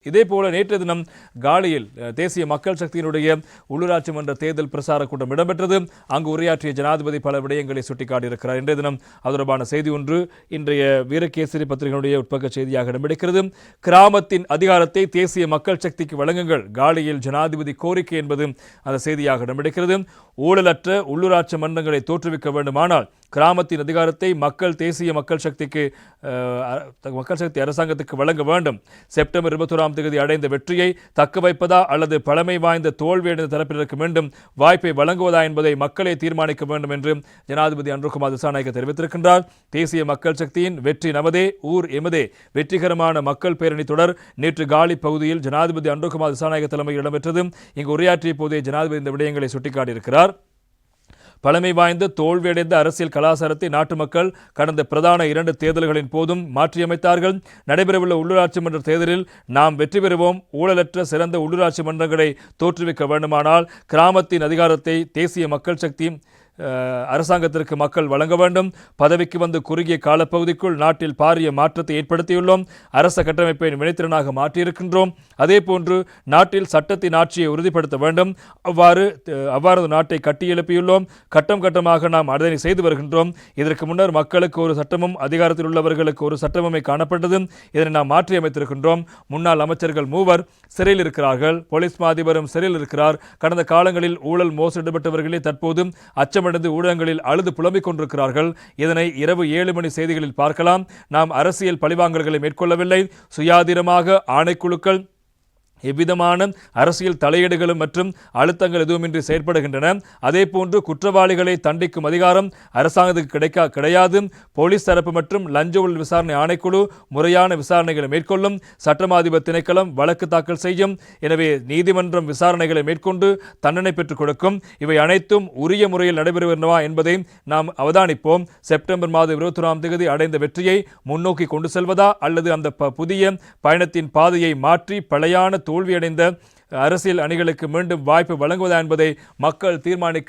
இதேபோல நேற்று தினம் காலியில் தேசிய மக்கள் சக்தியினுடைய உள்ளூராட்சி மன்ற தேர்தல் பிரசார கூட்டம் இடம்பெற்றது. அங்கு உரையாற்றிய ஜனாதிபதி பல விடயங்களை சுட்டிக்காட்டியிருக்கிறார். இன்றைய தினம் அது தொடர்பான செய்தி ஒன்று இன்றைய வீரகேசரி பத்திரிகையினுடைய உட்பக்க செய்தியாக இடம்பெடுக்கிறது. கிராமத்தின் அதிகாரத்தை தேசிய மக்கள் சக்திக்கு வழங்குங்கள், காலியில் ஜனாதிபதி கோரிக்கை என்பது அந்த செய்தியாக இடம்பெடுக்கிறது. ஊழலற்ற உள்ளூராட்சி மன்றங்களை தோற்றுவிக்க வேண்டுமானால் கிராமத்தின் அதிகாரத்தை தேசிய மக்கள் சக்தி அரசாங்கத்துக்கு வழங்க வேண்டும். செப்டம்பர் 21ஆம் தேதி அடைந்த வெற்றியை தக்க வைப்பதா அல்லது பழமை வாய்ந்த தோல்வியடைந்த தரப்பினருக்கு மீண்டும் வாய்ப்பை வழங்குவதா என்பதை மக்களே தீர்மானிக்க வேண்டும் என்று ஜனாதிபதி அன்ருகுமார் திசாநாயக்க தெரிவித்திருக்கின்றார். தேசிய மக்கள் சக்தியின் வெற்றி நமதே, ஊர் எமதே வெற்றிகரமான மக்கள் பேரணி தொடர் நேற்று காலி பகுதியில் ஜனாதிபதி அன்ருகுமார் திசாநாயக்க தலைமையில் இடம்பெற்றது. இங்கு உரையாற்றிய போதே ஜனாதிபதி இந்த விடயங்களை சுட்டிக்காட்டியிருக்கிறார். பழமை வாய்ந்த தோல்வியடைந்த அரசியல் கலாச்சாரத்தை நாட்டு மக்கள் கடந்த பிரதான 2 தேர்தல்களின் போதும் மாற்றியமைத்தார்கள். நடைபெறவுள்ள உள்ளூராட்சி மன்ற தேர்தலில் நாம் வெற்றி பெறுவோம். ஊழலற்ற சிறந்த உள்ளூராட்சி மன்றங்களை தோற்றுவிக்க வேண்டுமானால் கிராமத்தின் அதிகாரத்தை தேசிய மக்கள் சக்தி அரசாங்கத்திற்கு மக்கள் வழங்க வேண்டும். பதவிக்கு வந்து குறுகிய காலப்பகுதிக்குள் நாட்டில் பாரிய மாற்றத்தை ஏற்படுத்தியுள்ளோம். அரச கட்டமைப்பை வினைத்திறனாக மாற்றியிருக்கின்றோம். அதேபோன்று நாட்டில் சட்டத்தின் ஆட்சியை உறுதிப்படுத்த வேண்டும். அவ்வாறு நாட்டை கட்டியெழுப்பியுள்ளோம். கட்டம் கட்டமாக நாம் அதனை செய்து வருகின்றோம். இதற்கு முன்னர் மக்களுக்கு ஒரு சட்டமும் அதிகாரத்தில் உள்ளவர்களுக்கு ஒரு சட்டமுமே காணப்பட்டது. இதனை நாம் மாற்றியமைத்திருக்கின்றோம். முன்னாள் அமைச்சர்கள் 3 சிறையில் இருக்கிறார்கள். போலீஸ் மாதிபரும் சிறையில் இருக்கிறார். கடந்த காலங்களில் ஊழல் மோசடி ஈடுபட்டவர்களே தற்போது அச்சமடைந்து ஊடகங்களில் அழுது புலம்பிக் கொண்டிருக்கிறார்கள். இதனை இரவு 7 மணி செய்திகளில் பார்க்கலாம். நாம் அரசியல் பழிவாங்கல்களை மேற்கொள்ளவில்லை. சுயாதீனமாக ஆணைக்குழுக்கள் எவ்விதமான அரசியல் தலையீடுகளும் மற்றும் அழுத்தங்கள் எதுவுமின்றி செயற்படுகின்றன. அதேபோன்று குற்றவாளிகளை தண்டிக்கும் அதிகாரம் அரசாங்கத்துக்கு கிடையாது. போலீஸ் தரப்பு மற்றும் லஞ்ச ஊழல் விசாரணை ஆணைக்குழு முறையான விசாரணைகளை மேற்கொள்ளும். சட்டமாதிபர் திணைக்களம் வழக்கு தாக்கல் செய்யும். எனவே நீதிமன்றம் விசாரணைகளை மேற்கொண்டு தண்டனை பெற்றுக் கொடுக்கும். இவை அனைத்தும் உரிய முறையில் நடைபெறுகின்றனவா என்பதை நாம் அவதானிப்போம். செப்டம்பர் மாதம் 21ஆம் தேதி அடைந்த வெற்றியை முன்னோக்கி கொண்டு செல்வதா அல்லது அந்த புதிய பயணத்தின் பாதையை மாற்றி பழையான தோல்வியடைந்த அரசியல் அணிகளுக்கு மீண்டும் வாய்ப்பு வழங்குவதா என்பதை மக்கள் தீர்மானிக்க